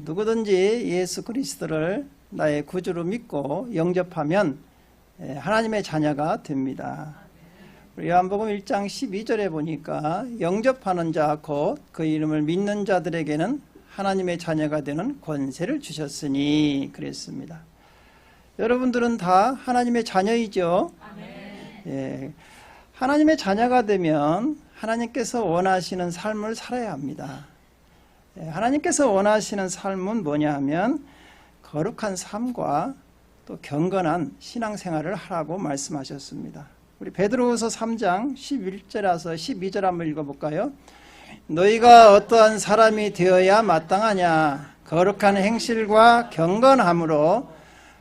누구든지 예수 그리스도를 나의 구주로 믿고 영접하면 하나님의 자녀가 됩니다. 요한복음 1장 12절에 보니까 영접하는 자 곧 그 이름을 믿는 자들에게는 하나님의 자녀가 되는 권세를 주셨으니 그랬습니다. 여러분들은 다 하나님의 자녀이죠. 예, 하나님의 자녀가 되면 하나님께서 원하시는 삶을 살아야 합니다. 하나님께서 원하시는 삶은 뭐냐 하면 거룩한 삶과 또 경건한 신앙생활을 하라고 말씀하셨습니다. 우리 베드로후서 3장 11절에서 12절 한번 읽어볼까요? 너희가 어떠한 사람이 되어야 마땅하냐? 거룩한 행실과 경건함으로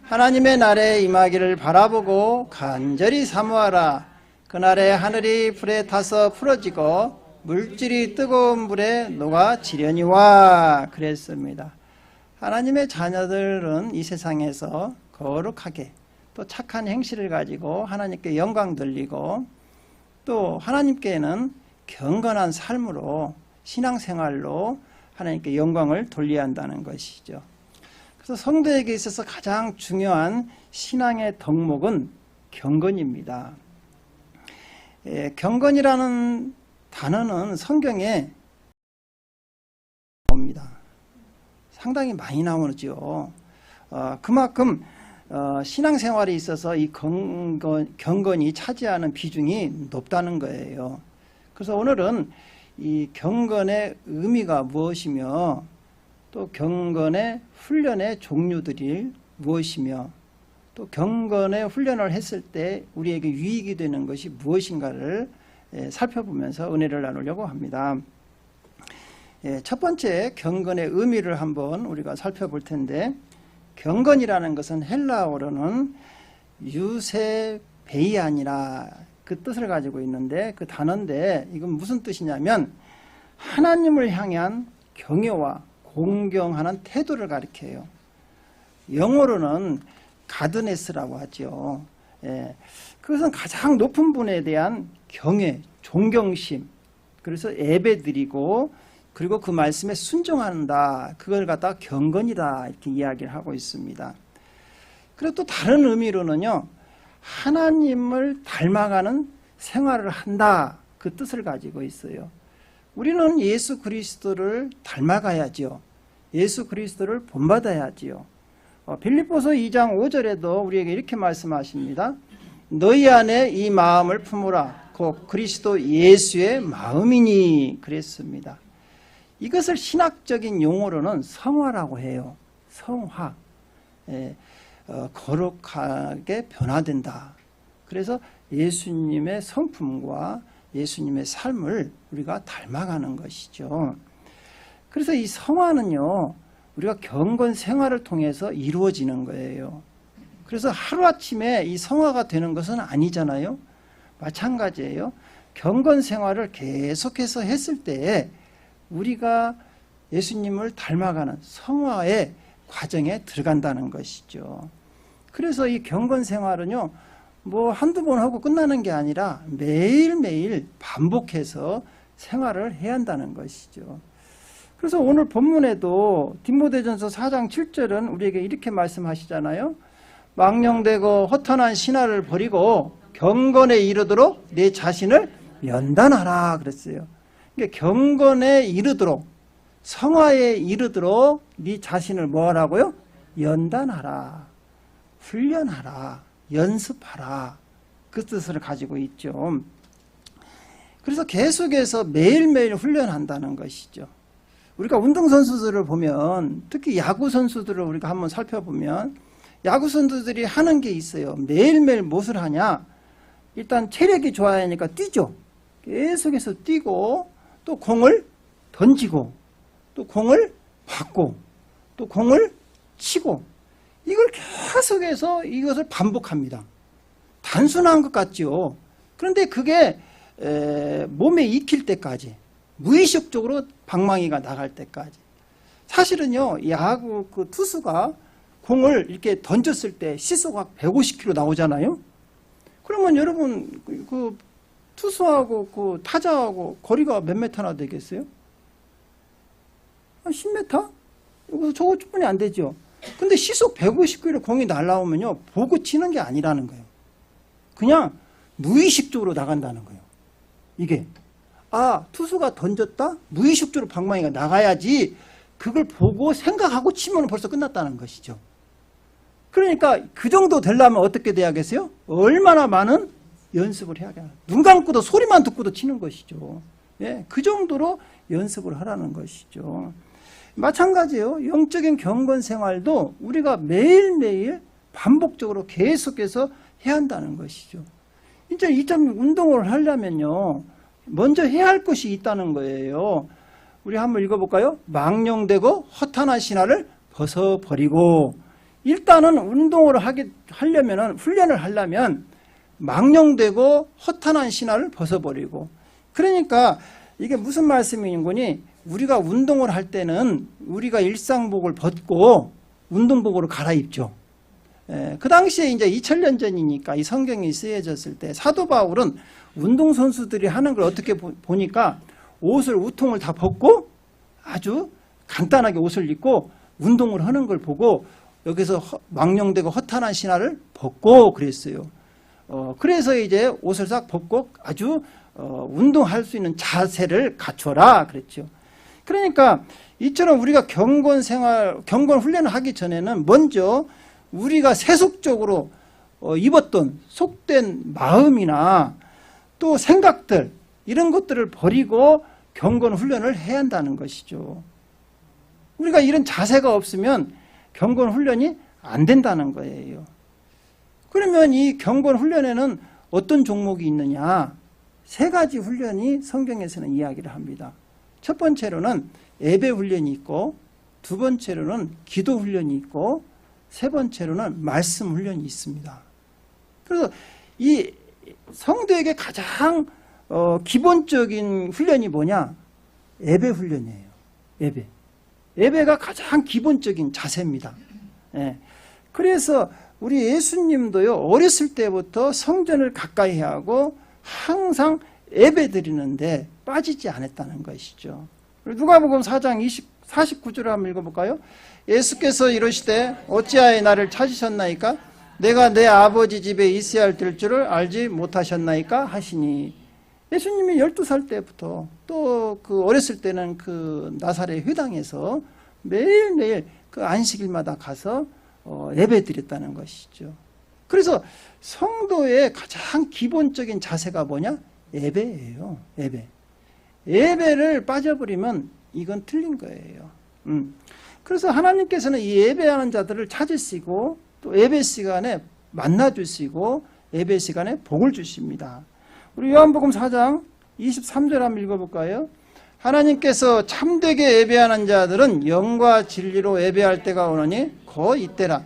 하나님의 날에 임하기를 바라보고 간절히 사모하라. 그날에 하늘이 불에 타서 풀어지고 물질이 뜨거운 물에 녹아지려니와 그랬습니다. 하나님의 자녀들은 이 세상에서 거룩하게 또 착한 행실을 가지고 하나님께 영광 돌리고 또 하나님께는 경건한 삶으로 신앙생활로 하나님께 영광을 돌려야 한다는 것이죠. 그래서 성도에게 있어서 가장 중요한 신앙의 덕목은 경건입니다. 경건이라는 단어는 성경에 옵니다. 상당히 많이 나오죠. 그만큼 신앙생활에 있어서 이 경건이 차지하는 비중이 높다는 거예요. 그래서 오늘은 이 경건의 의미가 무엇이며 또 경건의 훈련의 종류들이 무엇이며 또 경건의 훈련을 했을 때 우리에게 유익이 되는 것이 무엇인가를 살펴보면서 은혜를 나누려고 합니다. 첫 번째 경건의 의미를 한번 우리가 살펴볼 텐데 경건이라는 것은 헬라어로는 유세베이안이라 그 뜻을 가지고 있는데 그 단어인데 이건 무슨 뜻이냐면 하나님을 향한 경외와 공경하는 태도를 가리켜요. 영어로는 가드네스라고 하죠. 그것은 가장 높은 분에 대한 경외, 존경심, 그래서 예배드리고 그리고 그 말씀에 순종한다. 그걸 갖다 경건이다 이렇게 이야기를 하고 있습니다. 그리고 또 다른 의미로는요. 하나님을 닮아가는 생활을 한다. 그 뜻을 가지고 있어요. 우리는 예수 그리스도를 닮아가야지요. 예수 그리스도를 본받아야지요. 빌립보서 2장 5절에도 우리에게 이렇게 말씀하십니다. 너희 안에 이 마음을 품으라. 곧 그리스도 예수의 마음이니 그랬습니다. 이것을 신학적인 용어로는 성화라고 해요. 성화. 거룩하게 변화된다. 그래서 예수님의 성품과 예수님의 삶을 우리가 닮아가는 것이죠. 그래서 이 성화는요, 우리가 경건 생활을 통해서 이루어지는 거예요. 그래서 하루아침에 이 성화가 되는 것은 아니잖아요. 마찬가지예요. 경건 생활을 계속해서 했을 때에 우리가 예수님을 닮아가는 성화의 과정에 들어간다는 것이죠. 그래서 이 경건 생활은요, 뭐 한두 번 하고 끝나는 게 아니라 매일매일 반복해서 생활을 해야 한다는 것이죠. 그래서 오늘 본문에도 디모데전서 4장 7절은 우리에게 이렇게 말씀하시잖아요. 망령되고 허탄한 신화를 버리고 경건에 이르도록 내 자신을 연단하라 그랬어요. 그러니까 경건에 이르도록 성화에 이르도록 네 자신을 뭐 하라고요? 연단하라, 훈련하라, 연습하라. 그 뜻을 가지고 있죠. 그래서 계속해서 매일매일 훈련한다는 것이죠. 우리가 운동선수들을 보면 특히 야구선수들을 우리가 한번 살펴보면 야구선수들이 하는 게 있어요. 매일매일 무엇을 하냐? 일단 체력이 좋아야 하니까 뛰죠. 계속해서 뛰고 또 공을 던지고 또 공을 받고 또 공을 치고 이걸 계속해서 이것을 반복합니다. 단순한 것 같죠. 그런데 그게 몸에 익힐 때까지 무의식적으로 방망이가 나갈 때까지 사실은요 야구 그 투수가 공을 이렇게 던졌을 때 시속이 150km 나오잖아요. 그러면 여러분 그 투수하고 그 타자하고 거리가 몇 메타나 되겠어요? 한 10m? 저것뿐이 안 되죠. 근데 시속 150km 공이 날아오면요, 보고 치는 게 아니라는 거예요. 그냥 무의식적으로 나간다는 거예요. 이게. 투수가 던졌다? 무의식적으로 방망이가 나가야지 그걸 보고 생각하고 치면 벌써 끝났다는 것이죠. 그러니까 그 정도 되려면 어떻게 돼야겠어요? 얼마나 많은 연습을 해야겠어요. 눈 감고도 소리만 듣고도 치는 것이죠. 예, 그 정도로 연습을 하라는 것이죠. 마찬가지예요. 영적인 경건 생활도 우리가 매일매일 반복적으로 계속해서 해야 한다는 것이죠. 이제 이점 운동을 하려면요, 먼저 해야 할 것이 있다는 거예요. 우리 한번 읽어볼까요? 망령되고 허탄한 신화를 벗어버리고, 일단은 운동을 하려면, 훈련을 하려면 망령되고 허탄한 신화를 벗어버리고, 그러니까 이게 무슨 말씀인 거니? 우리가 운동을 할 때는 우리가 일상복을 벗고 운동복으로 갈아입죠. 그 당시에 이제 2000년 전이니까 이 성경이 쓰여졌을 때 사도 바울은 운동선수들이 하는 걸 어떻게 보니까 옷을, 우통을 다 벗고 아주 간단하게 옷을 입고 운동을 하는 걸 보고 여기서 망령되고 허탄한 신화를 벗고 그랬어요. 그래서 이제 옷을 싹 벗고 아주 운동할 수 있는 자세를 갖춰라 그랬죠. 그러니까 이처럼 우리가 경건 훈련을 하기 전에는 먼저 우리가 세속적으로 입었던 속된 마음이나 또 생각들, 이런 것들을 버리고 경건 훈련을 해야 한다는 것이죠. 우리가 이런 자세가 없으면 경건 훈련이 안 된다는 거예요. 그러면 이 경건 훈련에는 어떤 종목이 있느냐? 3가지 훈련이 성경에서는 이야기를 합니다. 첫 번째로는 예배 훈련이 있고, 두 번째로는 기도 훈련이 있고, 세 번째로는 말씀 훈련이 있습니다. 그래서 이 성도에게 가장 기본적인 훈련이 뭐냐? 예배 훈련이에요. 예배. 예배가 가장 기본적인 자세입니다. 예. 그래서 우리 예수님도요, 어렸을 때부터 성전을 가까이 하고 항상 예배 드리는데 빠지지 않았다는 것이죠. 누가복음 4장 49절을 한번 읽어볼까요? 예수께서 이르시되 어찌하여 나를 찾으셨나이까? 내가 내 아버지 집에 있어야 될 줄을 알지 못하셨나이까? 하시니, 예수님이 12살 때부터 또 그 어렸을 때는 그 나사렛 회당에서 매일매일 그 안식일마다 가서 예배 드렸다는 것이죠. 그래서 성도의 가장 기본적인 자세가 뭐냐? 예배예요. 예배. 예배를 빠져버리면 이건 틀린 거예요. 그래서 하나님께서는 이 예배하는 자들을 찾으시고 또 예배 시간에 만나주시고 예배 시간에 복을 주십니다. 우리 요한복음 4장 23절 한번 읽어볼까요? 하나님께서 참되게 예배하는 자들은 영과 진리로 예배할 때가 오느니 곧 이때라.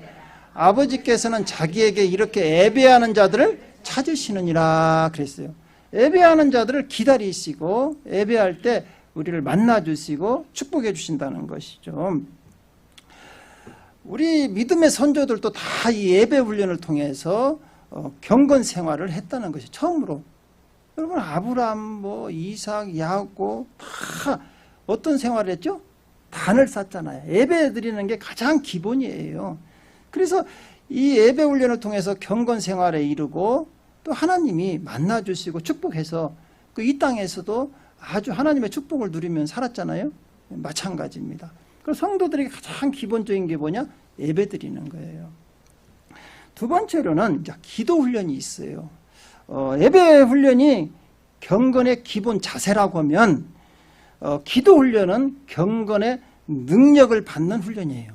아버지께서는 자기에게 이렇게 예배하는 자들을 찾으시느니라 그랬어요. 예배하는 자들을 기다리시고 예배할 때 우리를 만나주시고 축복해 주신다는 것이죠. 우리 믿음의 선조들도 다 이 예배 훈련을 통해서 경건 생활을 했다는 것이 처음으로. 여러분, 아브라함, 이삭, 야곱 다 어떤 생활을 했죠? 단을 쌓잖아요. 예배 드리는 게 가장 기본이에요. 그래서 이 예배 훈련을 통해서 경건 생활에 이르고 또 하나님이 만나주시고 축복해서 그 이 땅에서도 아주 하나님의 축복을 누리며 살았잖아요. 마찬가지입니다. 그래서 성도들에게 가장 기본적인 게 뭐냐? 예배 드리는 거예요. 두 번째로는 이제 기도 훈련이 있어요. 예배 훈련이 경건의 기본 자세라고 하면 기도 훈련은 경건의 능력을 받는 훈련이에요.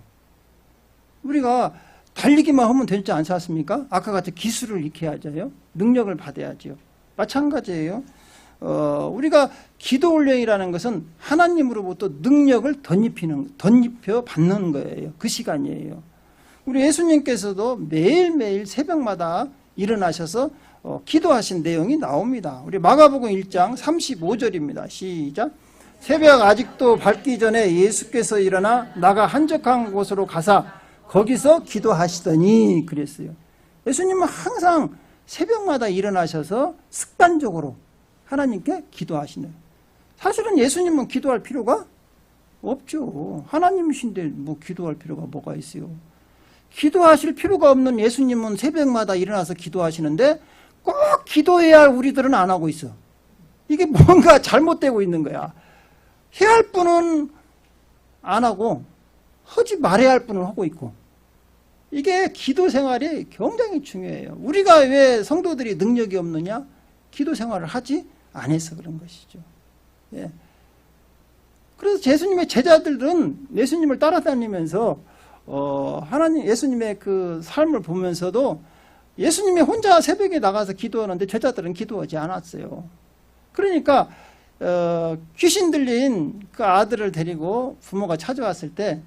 우리가 달리기만 하면 되지 않지 않습니까? 아까 같이 기술을 익혀야죠. 능력을 받아야죠. 마찬가지예요. 우리가 기도 훈련이라는 것은 하나님으로부터 능력을 덧입혀 받는 거예요. 그 시간이에요. 우리 예수님께서도 매일매일 새벽마다 일어나셔서 기도하신 내용이 나옵니다. 우리 마가복음 1장 35절입니다. 시작. 새벽 아직도 밝기 전에 예수께서 일어나 나가 한적한 곳으로 가사 거기서 기도하시더니 그랬어요. 예수님은 항상 새벽마다 일어나셔서 습관적으로 하나님께 기도하시네요. 사실은 예수님은 기도할 필요가 없죠. 하나님이신데 뭐 기도할 필요가 뭐가 있어요. 기도하실 필요가 없는 예수님은 새벽마다 일어나서 기도하시는데 꼭 기도해야 할 우리들은 안 하고 있어. 이게 뭔가 잘못되고 있는 거야. 해야 할 분은 안 하고 하지 말아야 할 분은 하고 있고. 이게 기도 생활이 굉장히 중요해요. 우리가 왜 성도들이 능력이 없느냐? 기도 생활을 하지 않아서 그런 것이죠. 예. 그래서 예수님의 제자들은 예수님을 따라다니면서 하나님 예수님의 그 삶을 보면서도 예수님이 혼자 새벽에 나가서 기도하는데 제자들은 기도하지 않았어요. 그러니까 귀신 들린 그 아들을 데리고 부모가 찾아왔을 때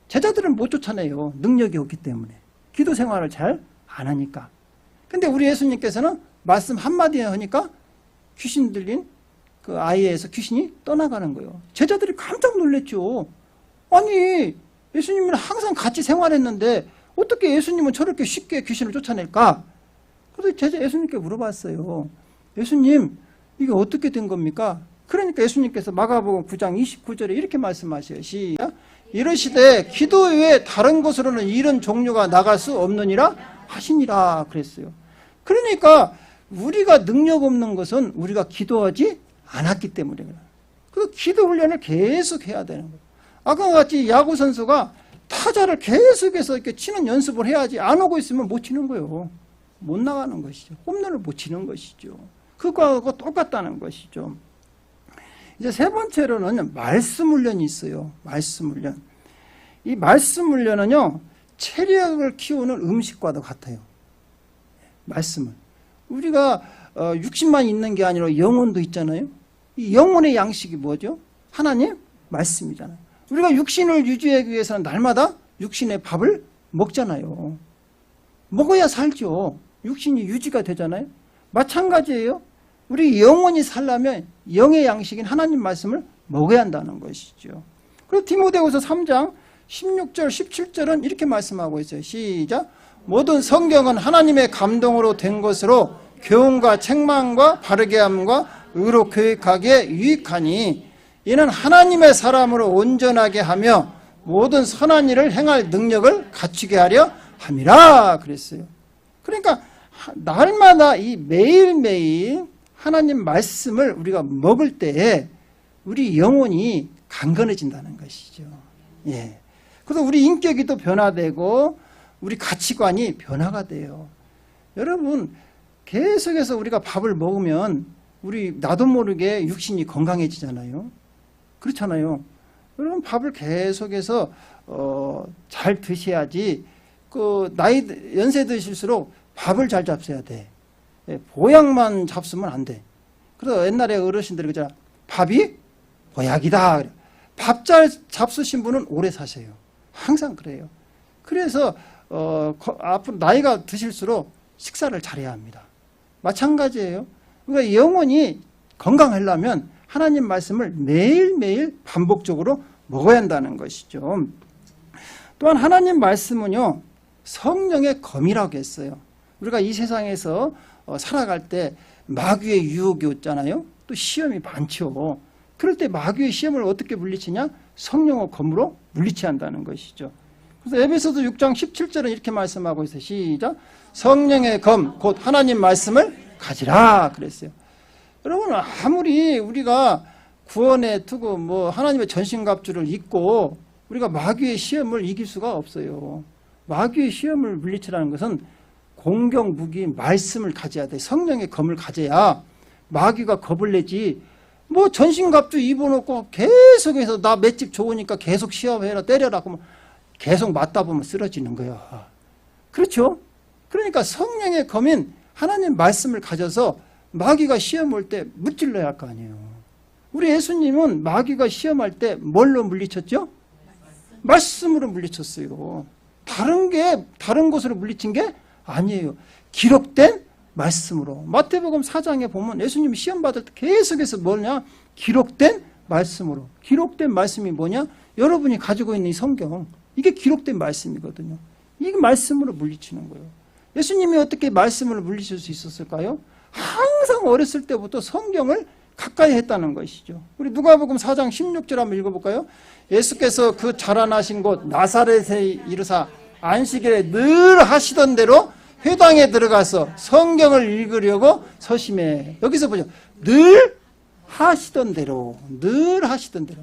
제자들은 못 쫓아내요. 능력이 없기 때문에. 기도 생활을 잘 안 하니까. 근데 우리 예수님께서는 말씀 한마디 하니까 귀신 들린 그 아이에서 귀신이 떠나가는 거예요. 제자들이 깜짝 놀랐죠. 아니 예수님은 항상 같이 생활했는데 어떻게 예수님은 저렇게 쉽게 귀신을 쫓아낼까? 그래서 예수님께 물어봤어요. 예수님 이게 어떻게 된 겁니까? 그러니까 예수님께서 마가복음 9장 29절에 이렇게 말씀하셔요. 시작. 이르시되 기도 외에 다른 곳으로는 이런 종류가 나갈 수 없느니라 하시니라 그랬어요. 그러니까 우리가 능력 없는 것은 우리가 기도하지 않았기 때문에 그래요. 그 기도 훈련을 계속 해야 되는 거예요. 아까 같이 야구 선수가 타자를 계속해서 이렇게 치는 연습을 해야지 안 하고 있으면 못 치는 거예요. 못 나가는 것이죠. 홈런을 못 치는 것이죠. 그거하고 똑같다는 것이죠. 이제 세 번째로는 말씀 훈련이 있어요. 말씀 훈련. 이 말씀 훈련은요, 체력을 키우는 음식과도 같아요. 말씀은. 우리가 육신만 있는 게 아니라 영혼도 있잖아요. 이 영혼의 양식이 뭐죠? 하나님 말씀이잖아요. 우리가 육신을 유지하기 위해서는 날마다 육신의 밥을 먹잖아요. 먹어야 살죠. 육신이 유지가 되잖아요. 마찬가지예요. 우리 영혼이 살려면 영의 양식인 하나님 말씀을 먹어야 한다는 것이죠. 그리고 디모데후서 3장 16절 17절은 이렇게 말씀하고 있어요. 시작. 모든 성경은 하나님의 감동으로 된 것으로 교훈과 책망과 바르게 함과 의로 교육하기에 유익하니 이는 하나님의 사람으로 온전하게 하며 모든 선한 일을 행할 능력을 갖추게 하려 함이라 그랬어요. 그러니까 날마다 이 매일매일 하나님 말씀을 우리가 먹을 때에 우리 영혼이 강건해진다는 것이죠. 예. 그래서 우리 인격이 또 변화되고 우리 가치관이 변화가 돼요. 여러분 계속해서 우리가 밥을 먹으면 우리 나도 모르게 육신이 건강해지잖아요. 그렇잖아요. 여러분 밥을 계속해서 잘 드셔야지 그 연세 드실수록 밥을 잘 잡숴야 돼. 보약만 잡수면 안 돼. 그래서 옛날에 어르신들이 그러잖아. 밥이 보약이다. 밥 잘 잡수신 분은 오래 사셔요. 항상 그래요. 그래서 앞으로 나이가 드실수록 식사를 잘해야 합니다. 마찬가지예요. 그러니까 영혼이 건강하려면 하나님 말씀을 매일매일 반복적으로 먹어야 한다는 것이죠. 또한 하나님 말씀은요, 성령의 검이라고 했어요. 우리가 이 세상에서 살아갈 때 마귀의 유혹이 있잖아요. 또 시험이 많죠. 그럴 때 마귀의 시험을 어떻게 물리치냐? 성령의 검으로 물리쳐야 한다는 것이죠. 그래서 에베소서 6장 17절은 이렇게 말씀하고 있어요. 시작. 성령의 검, 곧 하나님 말씀을 가지라 그랬어요. 여러분 아무리 우리가 구원의 투구 뭐 하나님의 전신갑주를 입고 우리가 마귀의 시험을 이길 수가 없어요. 마귀의 시험을 물리치라는 것은 공격 무기 말씀을 가져야 돼. 성령의 검을 가져야 마귀가 겁을 내지. 뭐 전신갑주 입어놓고 계속해서 나 맷집 좋으니까 계속 시험해라 때려라 그러면 계속 맞다 보면 쓰러지는 거야. 그렇죠? 그러니까 성령의 검인 하나님 말씀을 가져서 마귀가 시험 올 때 무찔러야 할 거 아니에요. 우리 예수님은 마귀가 시험할 때 뭘로 물리쳤죠? 말씀으로 물리쳤어요. 다른 곳으로 물리친 게 아니에요. 기록된 말씀으로. 마태복음 4장에 보면 예수님이 시험 받을 때 계속해서 뭐냐? 기록된 말씀으로. 기록된 말씀이 뭐냐? 여러분이 가지고 있는 이 성경. 이게 기록된 말씀이거든요. 이 말씀으로 물리치는 거예요. 예수님이 어떻게 말씀을 물리칠 수 있었을까요? 항상 어렸을 때부터 성경을 가까이 했다는 것이죠. 우리 누가복음 4장 16절 한번 읽어볼까요? 예수께서 그 자라나신 곳 나사렛에 이르사 안식일에 늘 하시던 대로 회당에 들어가서 성경을 읽으려고 서심해. 여기서 보죠. 늘 하시던 대로, 늘 하시던 대로.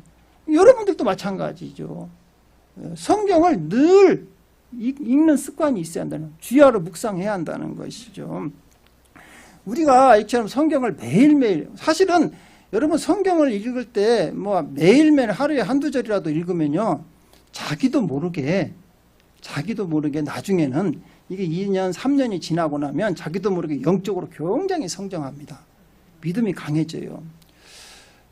여러분들도 마찬가지죠. 성경을 늘 읽는 습관이 있어야 한다는, 주야로 묵상해야 한다는 것이죠. 우리가 이처럼 성경을 매일매일, 사실은 여러분 성경을 읽을 때 뭐 매일매일 하루에 한두 절이라도 읽으면요, 자기도 모르게 나중에는 이게 2년, 3년이 지나고 나면 자기도 모르게 영적으로 굉장히 성장합니다. 믿음이 강해져요.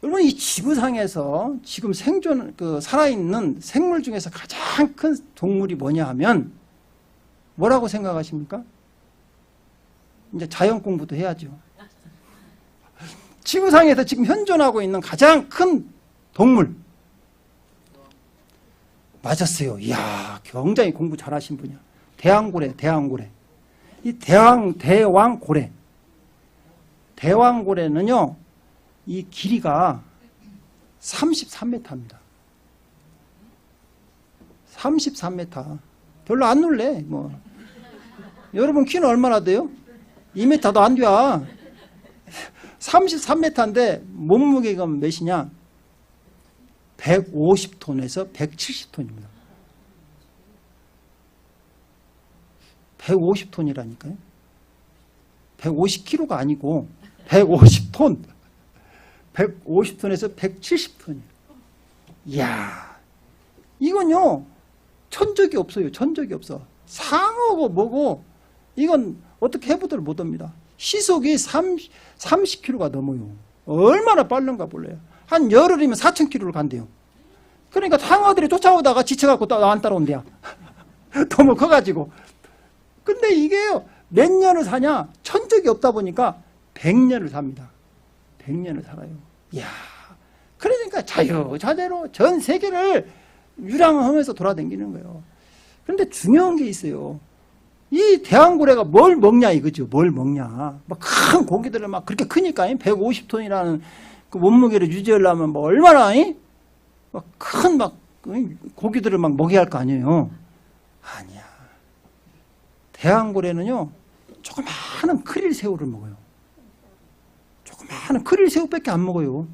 여러분, 이 지구상에서 지금 살아있는 생물 중에서 가장 큰 동물이 뭐냐 하면 뭐라고 생각하십니까? 이제 자연 공부도 해야죠. 지구상에서 지금 현존하고 있는 가장 큰 동물. 맞았어요. 이야, 굉장히 공부 잘하신 분이야. 대왕고래. 이 대왕고래. 대왕고래는요, 이 길이가 33m입니다. 33m. 별로 안 놀래. 뭐. 여러분 키는 얼마나 돼요? 2m도 안 돼. 33m인데 몸무게가 몇이냐? 150톤에서 170톤입니다. 150톤이라니까요. 150kg가 아니고 150톤. 150톤에서 170톤이에요. 이야, 이건요, 천적이 없어요. 천적이 없어. 상어고 뭐고, 이건 어떻게 해보들 못합니다. 시속이 30km가 넘어요. 얼마나 빠른가 몰라요. 한 열흘이면 4,000km를 간대요. 그러니까 상어들이 쫓아오다가 지쳐갖고 안 따라온대요. 너무 커가지고. 근데 이게요, 몇 년을 사냐? 천적이 없다 보니까 100년을 삽니다. 100년을 살아요. 이야, 그러니까 자유자재로 전 세계를 유랑하면서 돌아다니는 거예요. 그런데 중요한 게 있어요. 이 대왕고래가 뭘 먹냐 이거죠. 뭘 먹냐. 막 큰 고기들을 막 그렇게 크니까 150톤이라는 그 몸무게를 유지하려면 뭐 얼마나 큰 고기들을 막 먹여야 할 거 아니에요. 아니야. 대왕고래는요, 조그마한 크릴새우를 먹어요. 조그마한 크릴새우밖에 안 먹어요.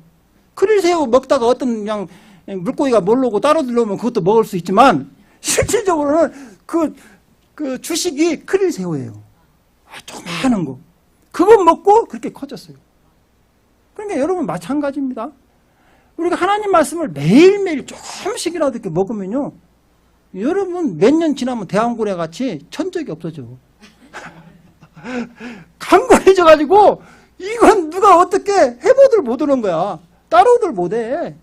크릴새우 먹다가 어떤 그냥 물고기가 몰려오고 따로 들어오면 그것도 먹을 수 있지만 실질적으로는 그 주식이 크릴새우예요. 조그마한 거. 그거 먹고 그렇게 커졌어요. 그러니까 여러분 마찬가지입니다. 우리가 하나님 말씀을 매일매일 조금씩이라도 이렇게 먹으면요, 여러분 몇 년 지나면 대왕고래 같이 천적이 없어져. 강건해져가지고 이건 누가 어떻게 해보들 못하는 거야. 따로들 못해.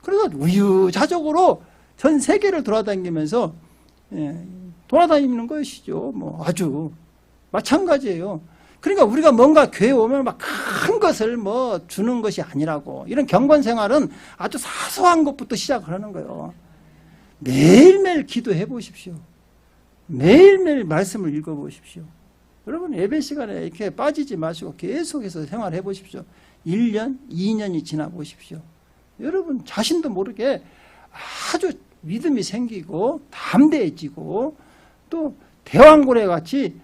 그래서 우유자적으로 전 세계를 돌아다니면서 돌아다니는 것이죠. 뭐 아주 마찬가지예요. 그러니까 우리가 뭔가 교회 오면 막 큰 것을 뭐 주는 것이 아니라고. 이런 경건 생활은 아주 사소한 것부터 시작하는 거예요. 매일매일 기도해 보십시오. 매일매일 말씀을 읽어 보십시오. 여러분 예배 시간에 이렇게 빠지지 마시고 계속해서 생활해 보십시오. 1년, 2년이 지나 보십시오. 여러분 자신도 모르게 아주 믿음이 생기고 담대해지고 또 대왕고래 같이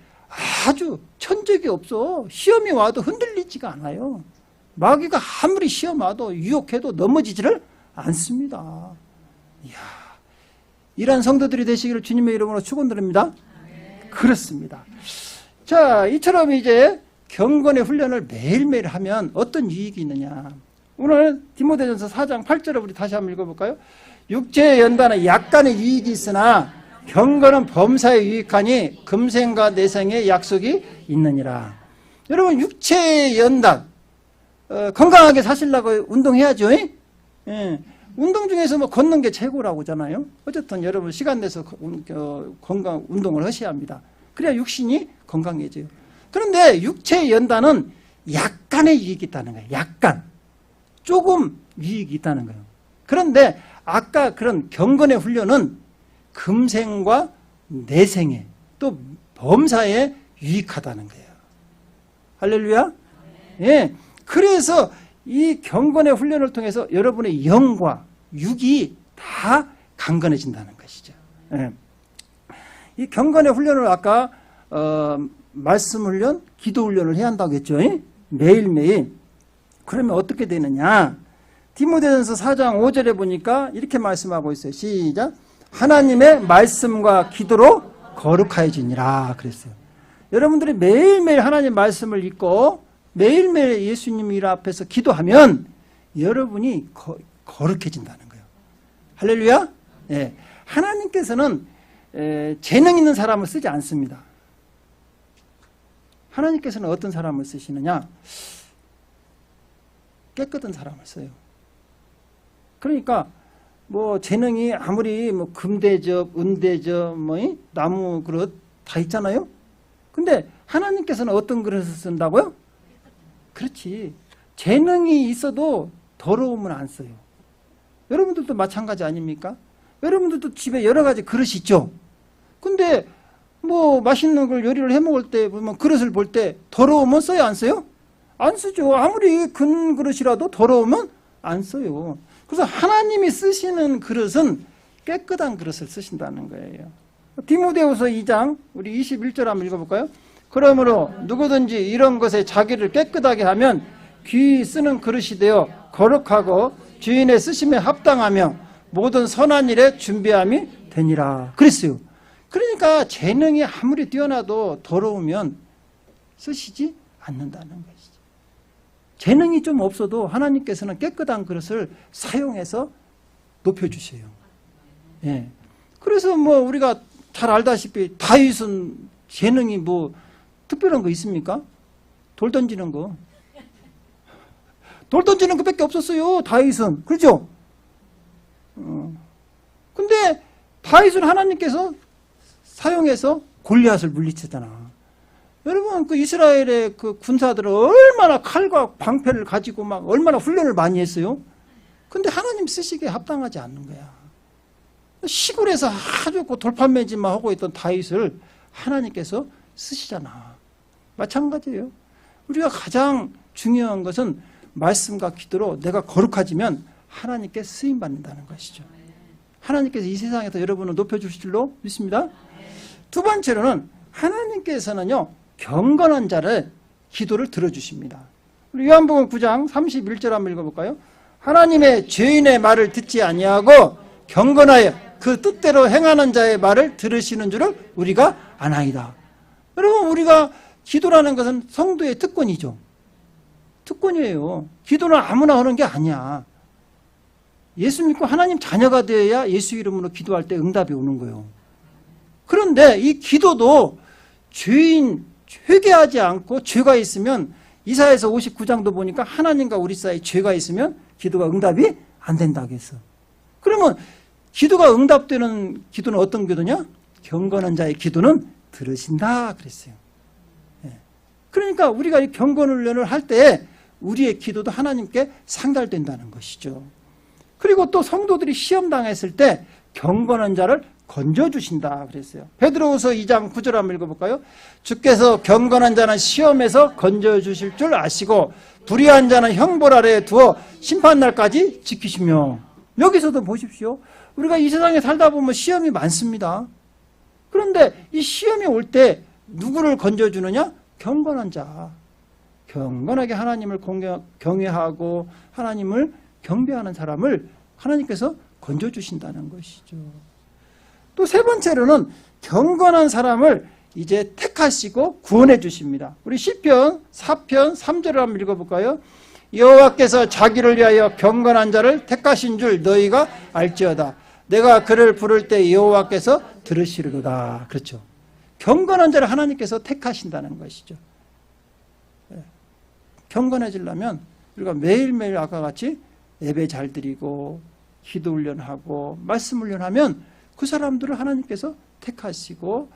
아주 천적이 없어. 시험이 와도 흔들리지가 않아요. 마귀가 아무리 시험 와도 유혹해도 넘어지지를 않습니다. 이야, 이러한 성도들이 되시기를 주님의 이름으로 축원드립니다. 그렇습니다. 자, 이처럼 이제 경건의 훈련을 매일매일 하면 어떤 유익이 있느냐. 오늘 디모데전서 4장 8절을 우리 다시 한번 읽어볼까요? 육체의 연단은 약간의 유익이 있으나 경건은 범사에 유익하니 금생과 내생의 약속이 있느니라. 여러분 육체의 연단, 건강하게 사시려고 운동해야죠. 예. 운동 중에서 뭐 걷는 게 최고라고 하잖아요. 어쨌든 여러분 시간 내서 건강 운동을 하셔야 합니다. 그래야 육신이 건강해져요. 그런데 육체의 연단은 약간의 유익이 있다는 거예요. 약간. 조금 유익이 있다는 거예요. 그런데 아까 그런 경건의 훈련은 금생과 내생에 또 범사에 유익하다는 거예요. 할렐루야. 예. 그래서 이 경건의 훈련을 통해서 여러분의 영과 육이 다 강건해진다는 것이죠. 예. 이 경건의 훈련을 아까 말씀 훈련, 기도 훈련을 해야 한다고 했죠. 매일매일. 그러면 어떻게 되느냐? 디모데전서 4장 5절에 보니까 이렇게 말씀하고 있어요. 시작. 하나님의 말씀과 기도로 거룩하여지니라 그랬어요. 여러분들이 매일매일 하나님 말씀을 읽고 매일매일 예수님 일 앞에서 기도하면 여러분이 거룩해진다는 거예요. 할렐루야. 예. 하나님께서는 재능 있는 사람을 쓰지 않습니다. 하나님께서는 어떤 사람을 쓰시느냐? 깨끗한 사람을 써요. 그러니까 뭐 재능이 아무리 뭐 금대접, 은대접, 뭐 나무 그릇 다 있잖아요. 근데 하나님께서는 어떤 그릇을 쓴다고요? 그렇지. 재능이 있어도 더러우면 안 써요. 여러분들도 마찬가지 아닙니까? 여러분들도 집에 여러 가지 그릇이 있죠. 근데 뭐 맛있는 걸 요리를 해 먹을 때 보면 그릇을 볼 때 더러우면 써요, 안 써요? 안 쓰죠. 아무리 큰 그릇이라도 더러우면 안 써요. 그래서 하나님이 쓰시는 그릇은 깨끗한 그릇을 쓰신다는 거예요. 디모데후서 2장 우리 21절 한번 읽어볼까요? 그러므로 누구든지 이런 것에 자기를 깨끗하게 하면 귀히 쓰는 그릇이 되어 거룩하고 주인의 쓰심에 합당하며 모든 선한 일에 준비함이 되니라 그랬어요. 그러니까 재능이 아무리 뛰어나도 더러우면 쓰시지 않는다는 것이죠. 재능이 좀 없어도 하나님께서는 깨끗한 그릇을 사용해서 높여주세요. 예. 그래서 뭐 우리가 잘 알다시피 다윗은 재능이 뭐 특별한 거 있습니까? 돌 던지는 거. 돌 던지는 것밖에 없었어요. 다윗은. 그렇죠? 근데 다윗은 하나님께서 사용해서 골리앗을 물리치잖아. 여러분 그 이스라엘의 그 군사들은 얼마나 칼과 방패를 가지고 막 얼마나 훈련을 많이 했어요. 근데 하나님 쓰시기에 합당하지 않는 거야. 시골에서 아주 그 돌판매질만 하고 있던 다윗을 하나님께서 쓰시잖아. 마찬가지예요. 우리가 가장 중요한 것은 말씀과 기도로 내가 거룩해지면 하나님께 쓰임받는다는 것이죠. 하나님께서 이 세상에서 여러분을 높여주실 줄로 믿습니다. 두 번째로는 하나님께서는요 경건한 자를 기도를 들어주십니다. 우리 요한복음 9장 31절 한번 읽어볼까요? 하나님의 죄인의 말을 듣지 아니하고 경건하여 그 뜻대로 행하는 자의 말을 들으시는 줄을 우리가 아나이다. 여러분 우리가 기도라는 것은 성도의 특권이죠. 특권이에요. 기도는 아무나 하는 게 아니야. 예수 믿고 하나님 자녀가 되어야 예수 이름으로 기도할 때 응답이 오는 거예요. 그런데 이 기도도 죄인 회개하지 않고 죄가 있으면 이사야서 59장도 보니까 하나님과 우리 사이에 죄가 있으면 기도가 응답이 안 된다고 했어. 그러면 기도가 응답되는 기도는 어떤 기도냐? 경건한 자의 기도는 들으신다 그랬어요. 그러니까 우리가 이 경건 훈련을 할 때 우리의 기도도 하나님께 상달된다는 것이죠. 그리고 또 성도들이 시험 당했을 때 경건한 자를 건져주신다 그랬어요. 베드로후서 2장 9절 한번 읽어볼까요? 주께서 경건한 자는 시험에서 건져주실 줄 아시고 불의한 자는 형벌 아래에 두어 심판날까지 지키시며. 여기서도 보십시오. 우리가 이 세상에 살다 보면 시험이 많습니다. 그런데 이 시험이 올 때 누구를 건져주느냐? 경건한 자. 경건하게 하나님을 경외하고 하나님을 경배하는 사람을 하나님께서 건져주신다는 것이죠. 또 세 번째로는 경건한 사람을 이제 택하시고 구원해 주십니다. 우리 시편 4편 3절을 한번 읽어볼까요? 여호와께서 자기를 위하여 경건한 자를 택하신 줄 너희가 알지어다. 내가 그를 부를 때 여호와께서 들으시리로다. 그렇죠. 경건한 자를 하나님께서 택하신다는 것이죠. 경건해지려면 우리가 매일매일 아까 같이 예배 잘 드리고 기도 훈련하고 말씀 훈련하면 그 사람들을 하나님께서 택하시고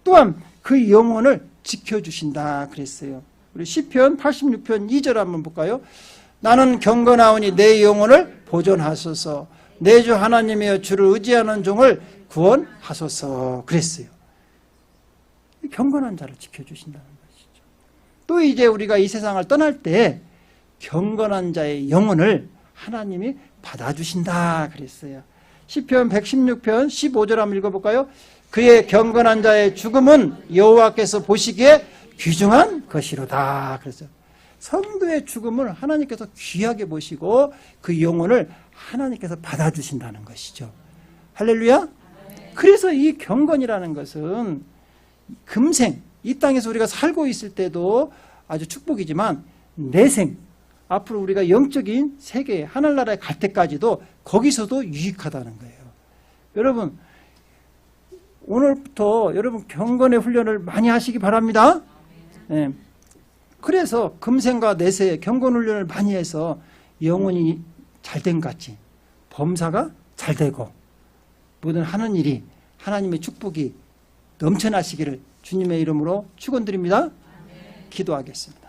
또한 그 영혼을 지켜주신다 그랬어요. 우리 시편 86편 2절 한번 볼까요? 나는 경건하오니 내 영혼을 보존하소서. 내 주 하나님이여 주를 의지하는 종을 구원하소서 그랬어요. 경건한 자를 지켜주신다는 것이죠. 또 이제 우리가 이 세상을 떠날 때 경건한 자의 영혼을 하나님이 받아주신다 그랬어요. 시편 116편 15절 한번 읽어볼까요? 그의 경건한 자의 죽음은 여호와께서 보시기에 귀중한 것이로다 그랬어요. 성도의 죽음을 하나님께서 귀하게 보시고 그 영혼을 하나님께서 받아주신다는 것이죠. 할렐루야. 그래서 이 경건이라는 것은 금생 이 땅에서 우리가 살고 있을 때도 아주 축복이지만 내생 앞으로 우리가 영적인 세계 하늘나라에 갈 때까지도 거기서도 유익하다는 거예요. 여러분 오늘부터 여러분 경건의 훈련을 많이 하시기 바랍니다. 네. 그래서 금생과 내세 경건 훈련을 많이 해서 영혼이 잘된 것 같이 범사가 잘 되고 모든 하는 일이 하나님의 축복이 넘쳐나시기를 주님의 이름으로 축원드립니다. 기도하겠습니다.